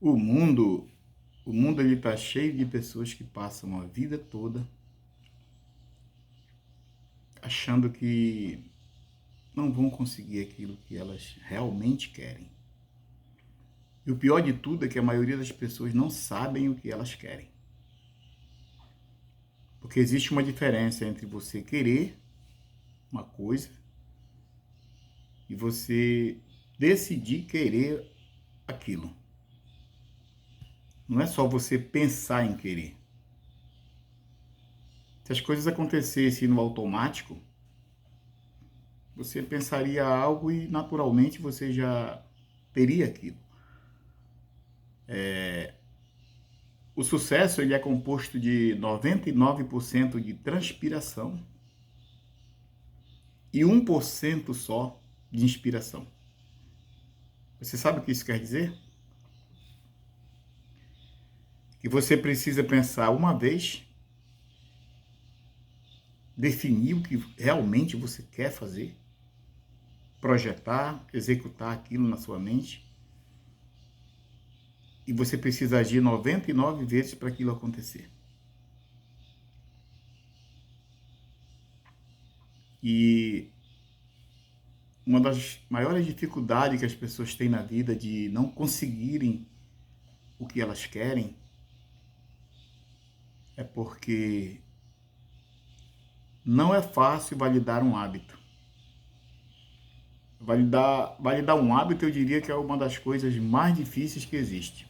O mundo, o mundo ele está cheio de pessoas que passam a vida toda achando que não vão conseguir aquilo que elas realmente querem. E o pior de tudo é que a maioria das pessoas não sabem o que elas querem. Porque existe uma diferença entre você querer uma coisa e você decidir querer aquilo. Não é só você pensar em querer. Se as coisas acontecessem no automático, você pensaria algo e naturalmente você já teria aquilo. O sucesso ele é composto de 99% de transpiração e 1% só de inspiração. Você sabe o que isso quer dizer? Que você precisa pensar uma vez, definir o que realmente você quer fazer, projetar, executar aquilo na sua mente, e você precisa agir 99 vezes para aquilo acontecer. E uma das maiores dificuldades que as pessoas têm na vida de não conseguirem o que elas querem é porque não é fácil validar um hábito. Validar um hábito, eu diria que é uma das coisas mais difíceis que existe.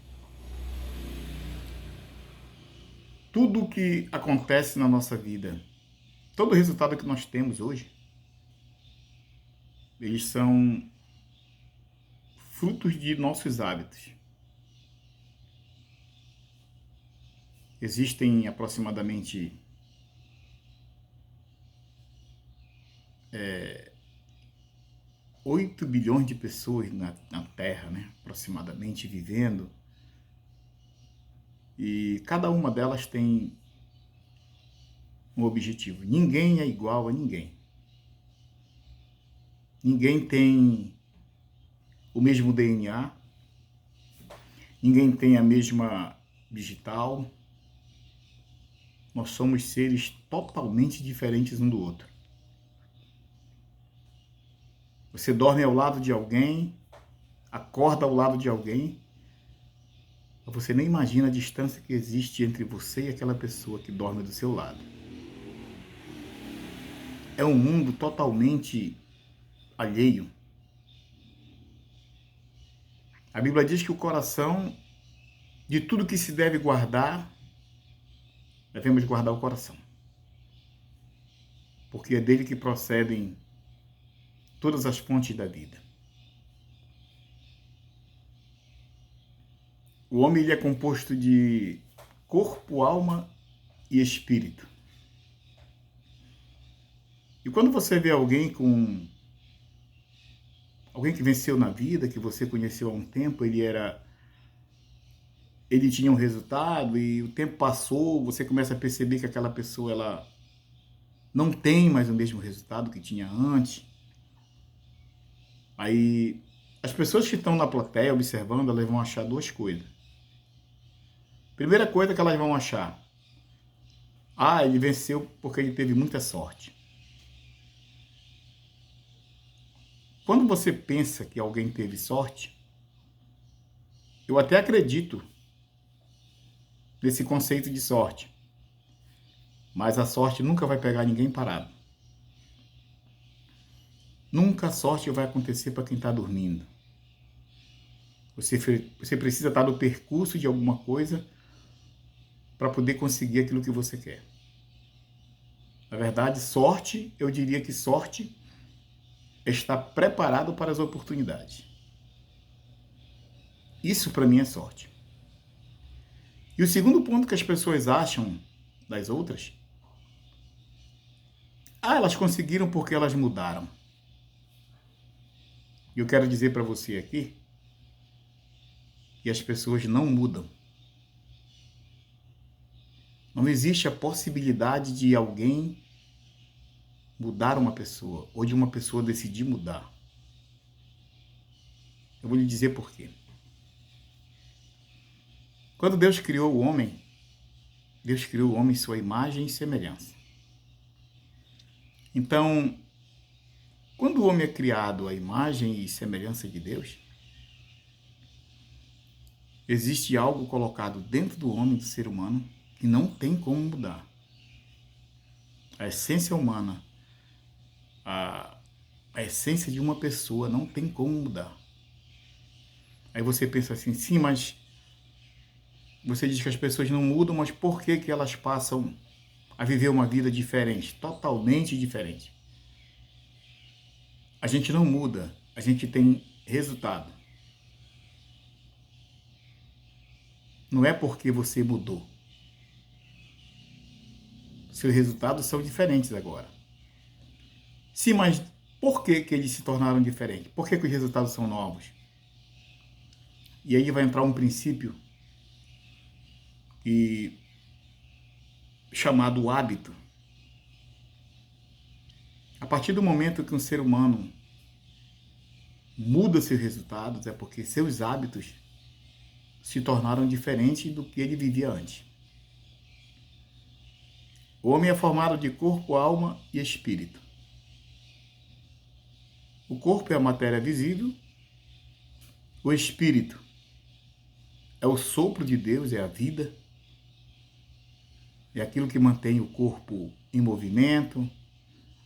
Tudo o que acontece na nossa vida, todo o resultado que nós temos hoje, eles são frutos de nossos hábitos. Existem aproximadamente 8 bilhões de pessoas na Terra, né? Aproximadamente, vivendo. E cada uma delas tem um objetivo. Ninguém é igual a ninguém. Ninguém tem o mesmo DNA. Ninguém tem a mesma digital. Nós somos seres totalmente diferentes um do outro. Você dorme ao lado de alguém, acorda ao lado de alguém, você nem imagina a distância que existe entre você e aquela pessoa que dorme do seu lado. É um mundo totalmente alheio. A Bíblia diz que o coração, de tudo que se deve guardar, devemos guardar o coração. Porque é dele que procedem todas as fontes da vida. O homem ele é composto de corpo, alma e espírito. E quando você vê alguém que venceu na vida, que você conheceu há um tempo, ele tinha um resultado e o tempo passou, você começa a perceber que aquela pessoa ela não tem mais o mesmo resultado que tinha antes. Aí as pessoas que estão na plateia observando, elas vão achar duas coisas. Primeira coisa que elas vão achar: ele venceu porque ele teve muita sorte. Quando você pensa que alguém teve sorte, eu até acredito nesse conceito de sorte. Mas a sorte nunca vai pegar ninguém parado. Nunca a sorte vai acontecer para quem está dormindo. Você precisa estar no percurso de alguma coisa para poder conseguir aquilo que você quer. Na verdade, sorte, eu diria que sorte é estar preparado para as oportunidades. Isso para mim é sorte. E o segundo ponto que as pessoas acham das outras, elas conseguiram porque elas mudaram. E eu quero dizer para você aqui que as pessoas não mudam. Não existe a possibilidade de alguém mudar uma pessoa ou de uma pessoa decidir mudar. Eu vou lhe dizer por quê. Quando Deus criou o homem em sua imagem e semelhança. Então, quando o homem é criado à imagem e semelhança de Deus, existe algo colocado dentro do homem, do ser humano, que não tem como mudar. A essência humana, a essência de uma pessoa não tem como mudar. Aí você pensa assim, sim, mas você diz que as pessoas não mudam, mas por que que elas passam a viver uma vida diferente, totalmente diferente? A gente não muda, a gente tem resultado. Não é porque você mudou. Seus resultados são diferentes agora. Sim, mas por que que eles se tornaram diferentes? Por que que os resultados são novos? E aí vai entrar um princípio chamado hábito. A partir do momento que um ser humano muda seus resultados, é porque seus hábitos se tornaram diferentes do que ele vivia antes. O homem é formado de corpo, alma e espírito. O corpo é a matéria visível, o espírito é o sopro de Deus, é a vida, é aquilo que mantém o corpo em movimento,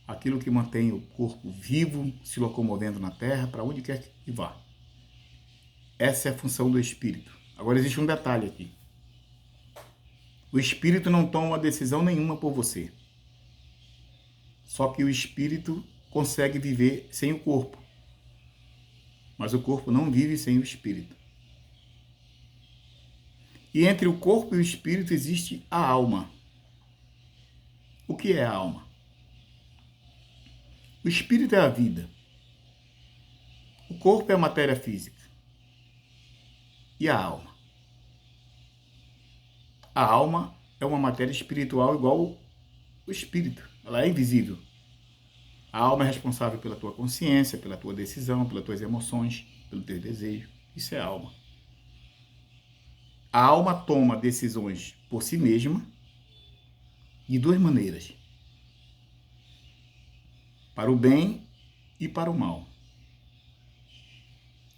aquilo que mantém o corpo vivo, se locomovendo na terra, para onde quer que vá. Essa é a função do espírito. Agora existe um detalhe aqui. O espírito não toma decisão nenhuma por você. Só que o espírito consegue viver sem o corpo. Mas o corpo não vive sem o espírito. E entre o corpo e o espírito existe a alma. O que é a alma? O espírito é a vida. O corpo é a matéria física. E a alma? A alma é uma matéria espiritual igual o espírito. Ela é invisível. A alma é responsável pela tua consciência, pela tua decisão, pelas tuas emoções, pelo teu desejo. Isso é alma. A alma toma decisões por si mesma de duas maneiras. Para o bem e para o mal.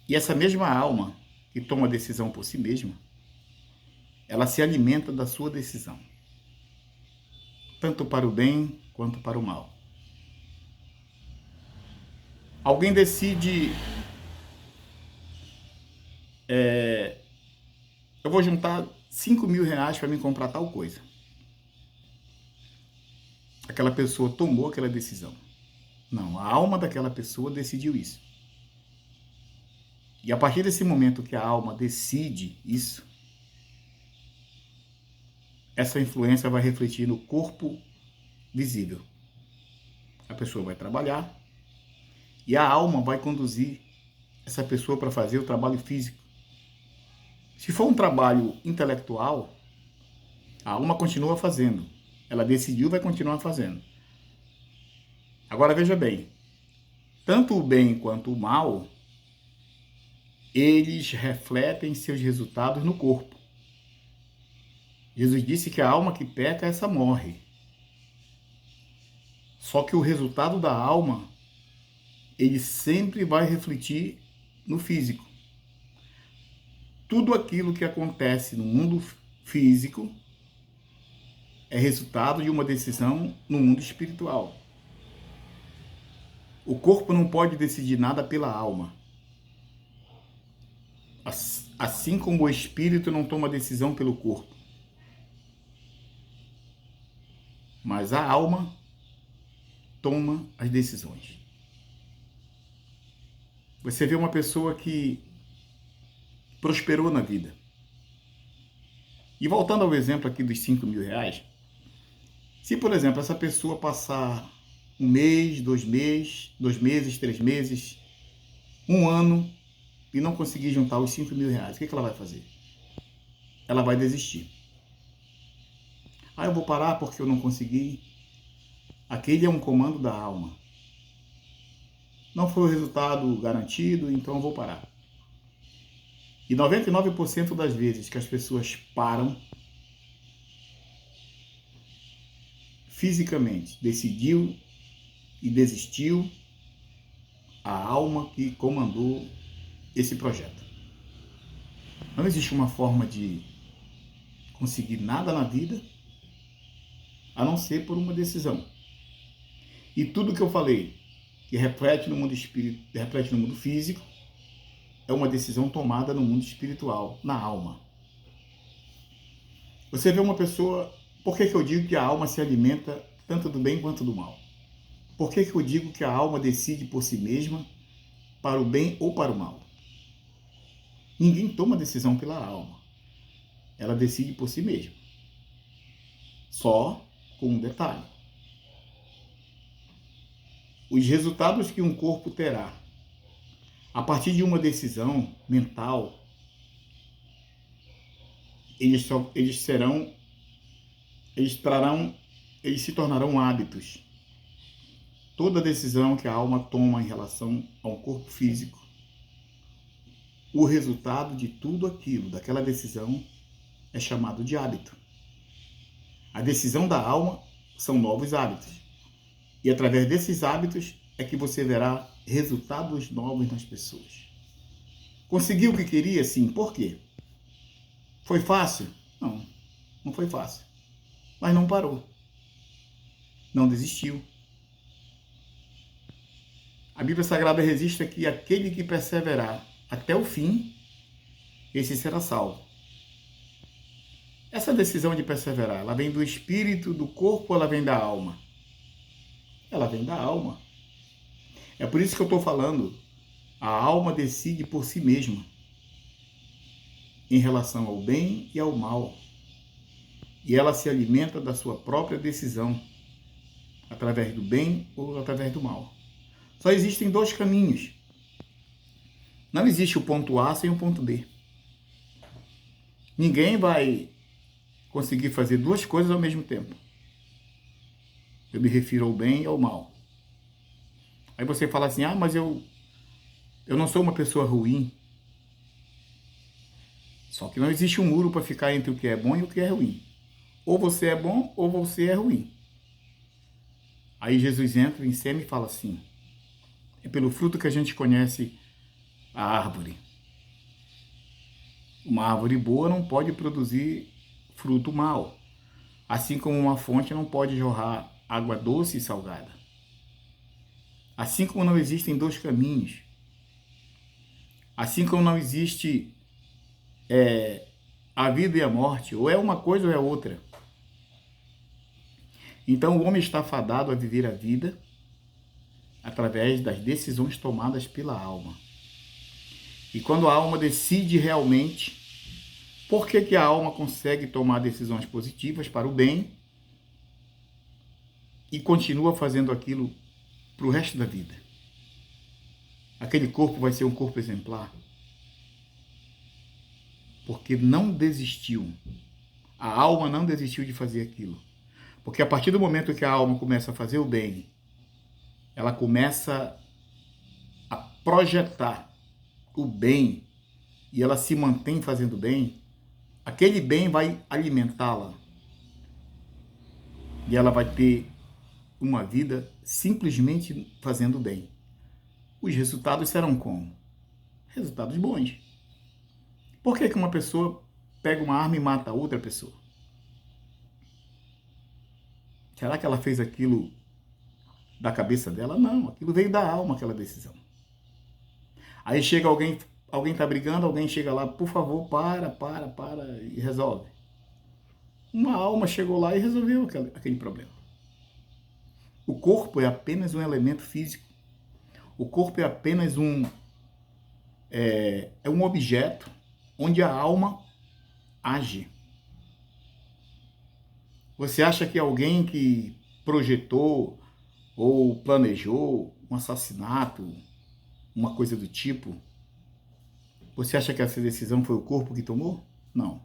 E essa mesma alma que toma decisão por si mesma, ela se alimenta da sua decisão. Tanto para o bem quanto para o mal. Alguém decide, eu vou juntar 5 mil reais para me comprar tal coisa. Aquela pessoa tomou aquela decisão. Não, a alma daquela pessoa decidiu isso. E a partir desse momento que a alma decide isso, essa influência vai refletir no corpo visível. A pessoa vai trabalhar e a alma vai conduzir essa pessoa para fazer o trabalho físico. Se for um trabalho intelectual, a alma continua fazendo. Ela decidiu, vai continuar fazendo. Agora veja bem, tanto o bem quanto o mal, eles refletem seus resultados no corpo. Jesus disse que a alma que peca, essa morre. Só que o resultado da alma, ele sempre vai refletir no físico. Tudo aquilo que acontece no mundo físico é resultado de uma decisão no mundo espiritual. O corpo não pode decidir nada pela alma. Assim como o espírito não toma decisão pelo corpo. Mas a alma toma as decisões. Você vê uma pessoa que prosperou na vida. E voltando ao exemplo aqui dos 5 mil reais, se, por exemplo, essa pessoa passar um mês, 2 meses, 3 meses, 1 ano e não conseguir juntar os 5 mil reais, o que ela vai fazer? Ela vai desistir. Eu vou parar porque eu não consegui. Aquele é um comando da alma. Não foi o resultado garantido, então eu vou parar. E 99% das vezes que as pessoas param, fisicamente, decidiu e desistiu a alma que comandou esse projeto. Não existe uma forma de conseguir nada na vida a não ser por uma decisão. E tudo que eu falei, que reflete no mundo espírito, reflete no mundo físico, é uma decisão tomada no mundo espiritual, na alma. Você vê uma pessoa... Por que eu digo que a alma se alimenta tanto do bem quanto do mal? Por que eu digo que a alma decide por si mesma para o bem ou para o mal? Ninguém toma decisão pela alma. Ela decide por si mesma. Só com um detalhe. Os resultados que um corpo terá a partir de uma decisão mental, eles se tornarão hábitos. Toda decisão que a alma toma em relação a um corpo físico, o resultado de tudo aquilo, daquela decisão, é chamado de hábito. A decisão da alma são novos hábitos. E através desses hábitos é que você verá resultados novos nas pessoas. Conseguiu o que queria? Sim. Por quê? Foi fácil? Não, não foi fácil. Mas não parou. Não desistiu. A Bíblia Sagrada registra que aquele que perseverar até o fim, esse será salvo. Essa decisão de perseverar, ela vem do espírito, do corpo, ou ela vem da alma? Ela vem da alma. É por isso que eu estou falando, a alma decide por si mesma, em relação ao bem e ao mal. E ela se alimenta da sua própria decisão, através do bem ou através do mal. Só existem dois caminhos. Não existe o ponto A sem o ponto B. Ninguém vai conseguir fazer duas coisas ao mesmo tempo. Eu me refiro ao bem e ao mal. Aí você fala assim, mas eu não sou uma pessoa ruim. Só que não existe um muro para ficar entre o que é bom e o que é ruim. Ou você é bom ou você é ruim. Aí Jesus entra em cena e fala assim, é pelo fruto que a gente conhece a árvore. Uma árvore boa não pode produzir fruto mau. Assim como uma fonte não pode jorrar água doce e salgada. Assim como não existem dois caminhos. Assim como não existe a vida e a morte. Ou é uma coisa ou é outra. Então o homem está fadado a viver a vida através das decisões tomadas pela alma. E quando a alma decide realmente, por que a alma consegue tomar decisões positivas para o bem e continua fazendo aquilo para o resto da vida? Aquele corpo vai ser um corpo exemplar. Porque não desistiu. A alma não desistiu de fazer aquilo. Porque a partir do momento que a alma começa a fazer o bem, ela começa a projetar o bem e ela se mantém fazendo bem, aquele bem vai alimentá-la. E ela vai ter uma vida simplesmente fazendo bem. Os resultados serão como? Resultados bons. Por que uma pessoa pega uma arma e mata outra pessoa? Será que ela fez aquilo da cabeça dela? Não, aquilo veio da alma, aquela decisão. Aí chega alguém está brigando, alguém chega lá, por favor, para, e resolve. Uma alma chegou lá e resolveu aquele problema. O corpo é apenas um elemento físico. O corpo é apenas um objeto onde a alma age. Você acha que alguém que projetou ou planejou um assassinato, uma coisa do tipo, você acha que essa decisão foi o corpo que tomou? Não.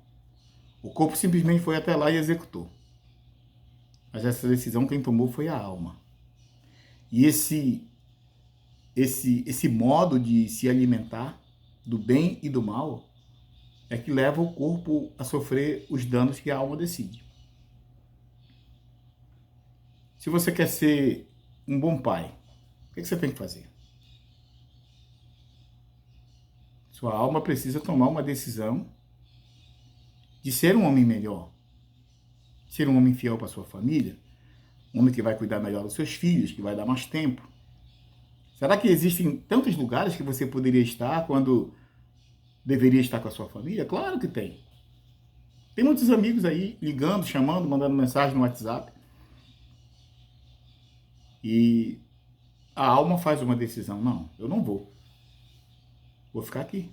O corpo simplesmente foi até lá e executou. Mas essa decisão quem tomou foi a alma. E esse modo de se alimentar do bem e do mal é que leva o corpo a sofrer os danos que a alma decide. Se você quer ser um bom pai, o que você tem que fazer? Sua alma precisa tomar uma decisão de ser um homem melhor, ser um homem fiel para sua família, um homem que vai cuidar melhor dos seus filhos, que vai dar mais tempo. Será que existem tantos lugares que você poderia estar quando deveria estar com a sua família? Claro que tem. Tem muitos amigos aí ligando, chamando, mandando mensagem no WhatsApp. E a alma faz uma decisão. Não, eu não vou. Vou ficar aqui.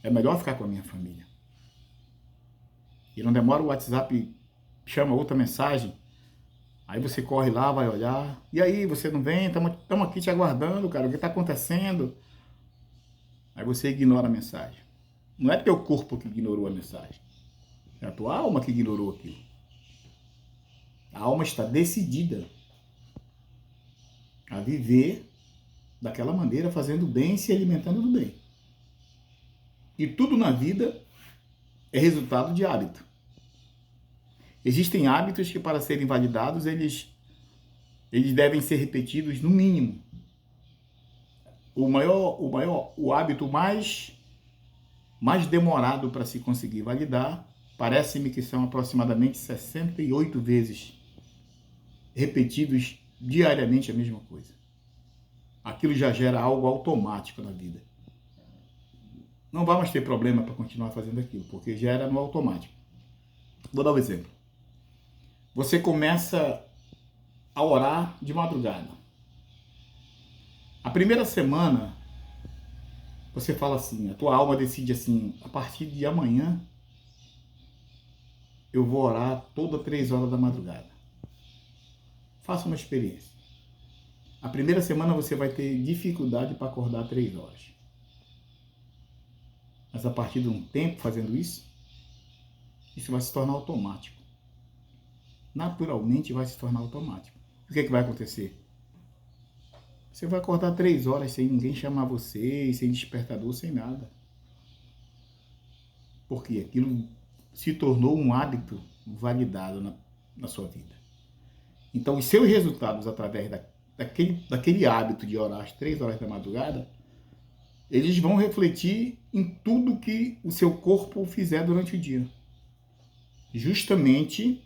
É melhor ficar com a minha família. E não demora, o WhatsApp chama outra mensagem. Aí você corre lá, vai olhar. E aí, você não vem? Estamos aqui te aguardando, cara. O que está acontecendo? Aí você ignora a mensagem. Não é teu corpo que ignorou a mensagem. É a tua alma que ignorou aquilo. A alma está decidida a viver daquela maneira, fazendo bem, se alimentando do bem. E tudo na vida é resultado de hábito. Existem hábitos que, para serem validados, eles devem ser repetidos no mínimo. O hábito mais demorado para se conseguir validar, parece-me que são aproximadamente 68 vezes repetidos diariamente a mesma coisa. Aquilo já gera algo automático na vida. Não vai mais ter problema para continuar fazendo aquilo, porque gera no automático. Vou dar um exemplo. Você começa a orar de madrugada. A primeira semana, você fala assim, a tua alma decide assim, a partir de amanhã, eu vou orar toda 3 horas da madrugada. Faça uma experiência. A primeira semana você vai ter dificuldade para acordar 3 horas. Mas a partir de um tempo fazendo isso vai se tornar automático. Naturalmente vai se tornar automático. O que vai acontecer? Você vai acordar 3 horas sem ninguém chamar você, sem despertador, sem nada. Porque aquilo se tornou um hábito validado na sua vida. Então, os seus resultados através daquele hábito de orar às 3 horas da madrugada, eles vão refletir em tudo que o seu corpo fizer durante o dia. Justamente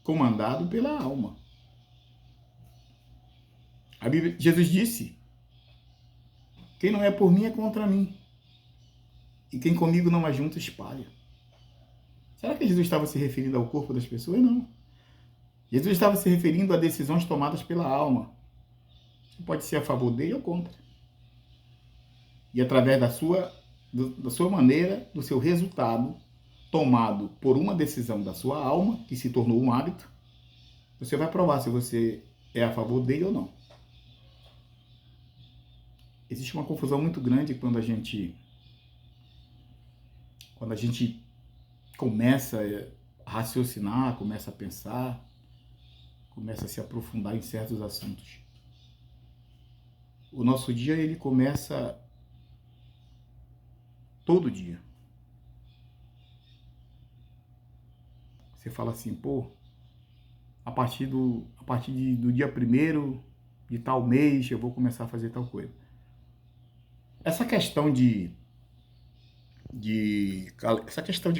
comandado pela alma. Jesus disse, quem não é por mim é contra mim. E quem comigo não ajunta espalha. Será que Jesus estava se referindo ao corpo das pessoas? Não. Jesus estava se referindo a decisões tomadas pela alma. Você pode ser a favor dele ou contra. E através da sua maneira, do seu resultado, tomado por uma decisão da sua alma, que se tornou um hábito, você vai provar se você é a favor dele ou não. Existe uma confusão muito grande quando a gente começa a raciocinar, começa a pensar, começa a se aprofundar em certos assuntos. O nosso dia, ele começa todo dia. Você fala assim, pô, a partir do dia 1º de tal mês eu vou começar a fazer tal coisa. Essa questão de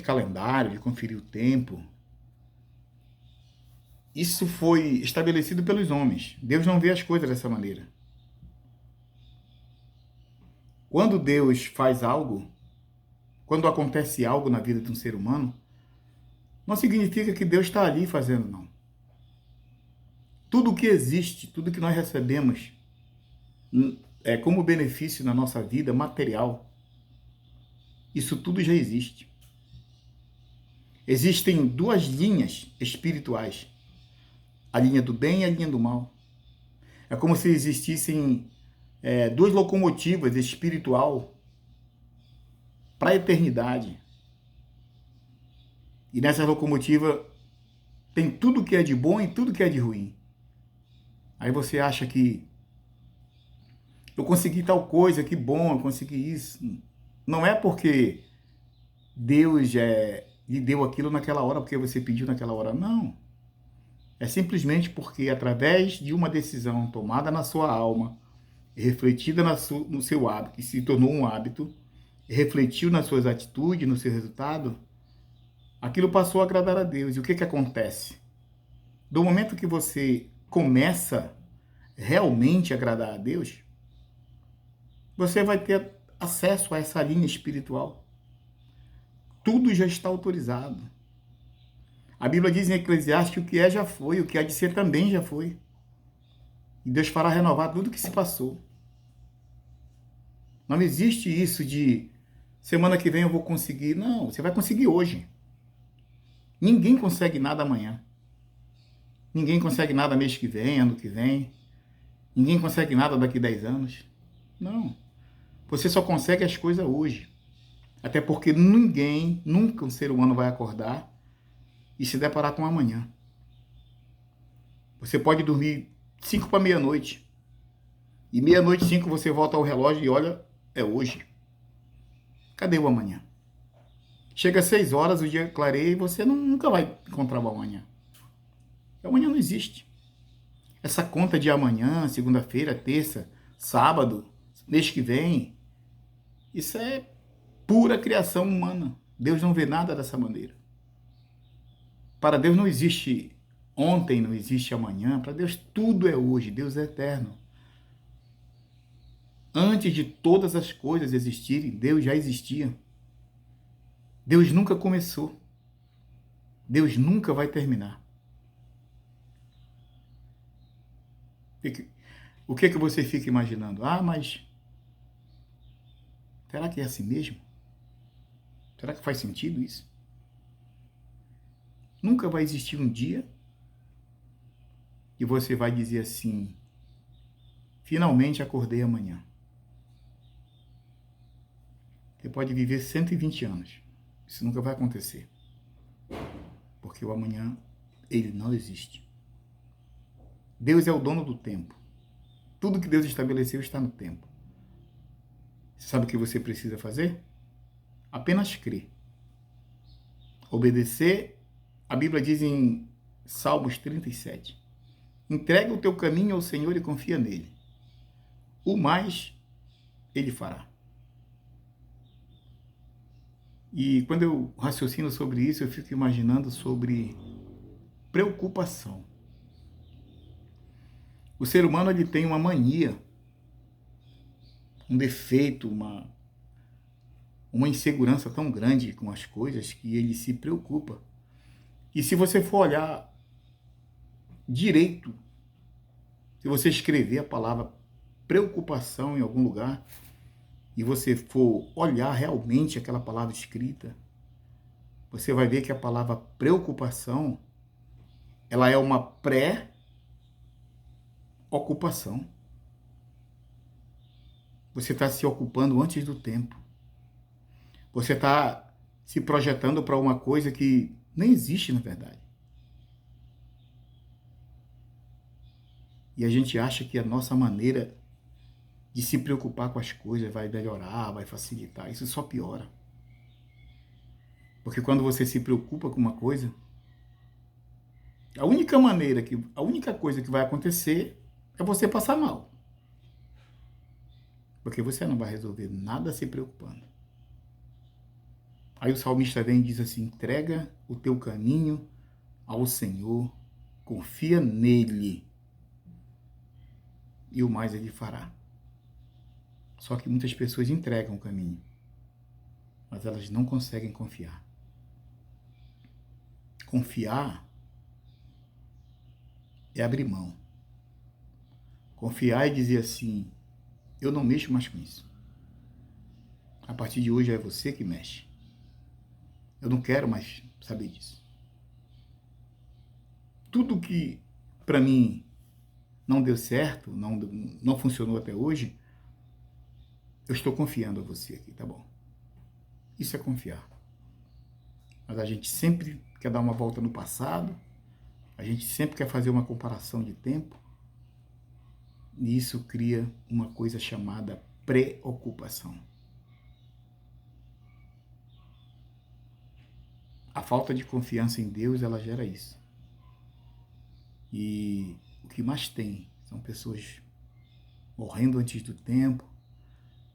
calendário, de conferir o tempo, isso foi estabelecido pelos homens. Deus não vê as coisas dessa maneira. Quando Deus faz algo, quando acontece algo na vida de um ser humano, não significa que Deus está ali fazendo, não. Tudo que existe, tudo que nós recebemos como benefício na nossa vida material, isso tudo já existe. Existem 2 linhas espirituais, a linha do bem e a linha do mal. É como se existissem 2 locomotivas espiritual para a eternidade. E nessa locomotiva tem tudo que é de bom e tudo que é de ruim. Aí você acha que eu consegui tal coisa, que bom, eu consegui isso. Não é porque Deus lhe deu aquilo naquela hora porque você pediu naquela hora. Não. É simplesmente porque através de uma decisão tomada na sua alma, refletida no seu hábito, que se tornou um hábito, refletiu nas suas atitudes, no seu resultado, aquilo passou a agradar a Deus. E o que que acontece? Do momento que você começa realmente a agradar a Deus, você vai ter acesso a essa linha espiritual. Tudo já está autorizado. A Bíblia diz em Eclesiastes que o que é já foi, o que há de ser também já foi. E Deus fará renovar tudo que se passou. Não existe isso de semana que vem eu vou conseguir. Não, você vai conseguir hoje. Ninguém consegue nada amanhã. Ninguém consegue nada mês que vem, ano que vem. Ninguém consegue nada daqui a 10 anos. Não. Você só consegue as coisas hoje. Até porque ninguém, nunca um ser humano vai acordar e se deparar com amanhã. Você pode dormir 5 para meia-noite. E meia-noite, 5, você volta ao relógio e olha, é hoje. Cadê o amanhã? Chega às 6 horas, o dia clareia e você nunca vai encontrar o amanhã. O amanhã não existe. Essa conta de amanhã, segunda-feira, terça, sábado, mês que vem, isso é pura criação humana. Deus não vê nada dessa maneira. Para Deus não existe ontem, não existe amanhã. Para Deus tudo é hoje. Deus é eterno. Antes de todas as coisas existirem, Deus já existia. Deus nunca começou. Deus nunca vai terminar. O que que você fica imaginando? Ah, mas será que é assim mesmo? Será que faz sentido isso? Nunca vai existir um dia e você vai dizer assim: finalmente acordei amanhã. Você pode viver 120 anos. Isso nunca vai acontecer. Porque o amanhã, ele não existe. Deus é o dono do tempo. Tudo que Deus estabeleceu está no tempo. Você sabe o que você precisa fazer? Apenas crer. Obedecer. A Bíblia diz em Salmos 37. Entrega o teu caminho ao Senhor e confia nele. O mais, ele fará. E quando eu raciocino sobre isso, eu fico imaginando sobre preocupação. O ser humano ele tem uma mania, um defeito, uma insegurança tão grande com as coisas que ele se preocupa. E se você for olhar direito, se você escrever a palavra preocupação em algum lugar, e você for olhar realmente aquela palavra escrita, você vai ver que a palavra preocupação, ela é uma pré-ocupação. Você está se ocupando antes do tempo. Você está se projetando para uma coisa que nem existe na verdade. E a gente acha que a nossa maneira de se preocupar com as coisas vai melhorar, vai facilitar. Isso só piora. Porque quando você se preocupa com uma coisa, a única coisa que vai acontecer é você passar mal. Porque você não vai resolver nada se preocupando. Aí o salmista vem e diz assim: entrega o teu caminho ao Senhor, confia nele, e o mais ele fará. Só que muitas pessoas entregam o caminho, mas elas não conseguem confiar. Confiar é abrir mão. Confiar é dizer assim: eu não mexo mais com isso. A partir de hoje é você que mexe. Eu não quero mais saber disso. Tudo que para mim não deu certo, não funcionou até hoje, eu estou confiando a você aqui, tá bom? Isso é confiar. Mas a gente sempre quer dar uma volta no passado, a gente sempre quer fazer uma comparação de tempo, e isso cria uma coisa chamada preocupação. A falta de confiança em Deus, ela gera isso. E o que mais tem são pessoas morrendo antes do tempo,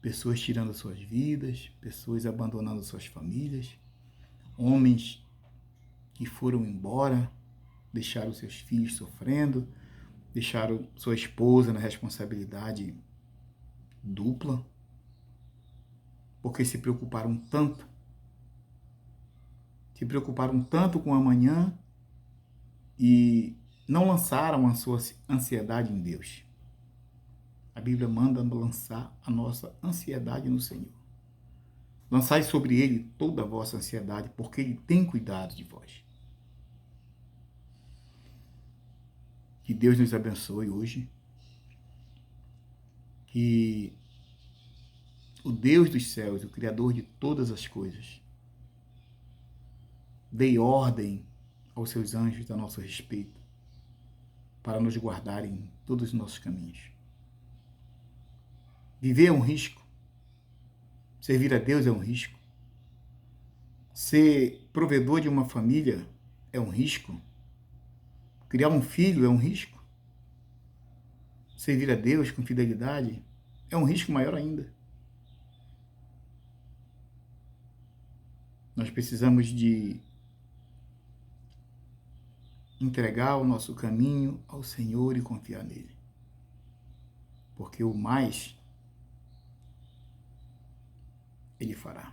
pessoas tirando suas vidas, pessoas abandonando suas famílias, homens que foram embora, deixaram seus filhos sofrendo, deixaram sua esposa na responsabilidade dupla, porque se preocuparam tanto com o amanhã e não lançaram a sua ansiedade em Deus. A Bíblia manda lançar a nossa ansiedade no Senhor. Lançai sobre Ele toda a vossa ansiedade, porque Ele tem cuidado de vós. Que Deus nos abençoe hoje. Que o Deus dos céus, o Criador de todas as coisas, dê ordem aos seus anjos a nosso respeito, para nos guardarem em todos os nossos caminhos. Viver é um risco. Servir a Deus é um risco. Ser provedor de uma família é um risco. Criar um filho é um risco. Servir a Deus com fidelidade é um risco maior ainda. Nós precisamos de entregar o nosso caminho ao Senhor e confiar nele. Porque o mais Ele fará.